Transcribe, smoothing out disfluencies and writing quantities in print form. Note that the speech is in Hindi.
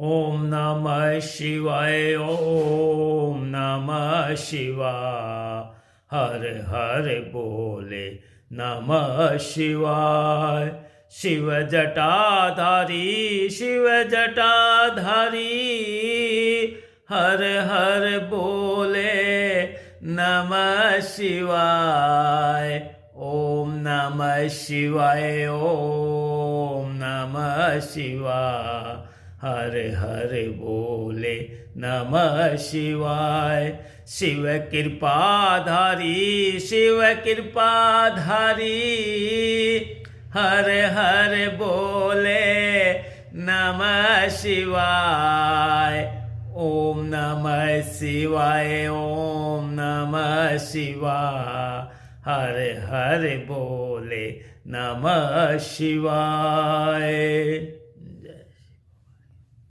ओम नमः शिवाय ओम नमः शिवाय हर हर बोले नमः शिवाय। शिव जटाधारी शिव जटाधारी हर हर बोले नमः शिवाय। ओम नमः शिवाय ओम नमः शिवाय हर हर बोले नमः शिवाय। शिव कृपाधारी शिव कृपाधारी हर हर बोले नमः शिवाय। ओम नमः शिवाय ओम नमः शिवाय हर हर बोले नमः शिवाय।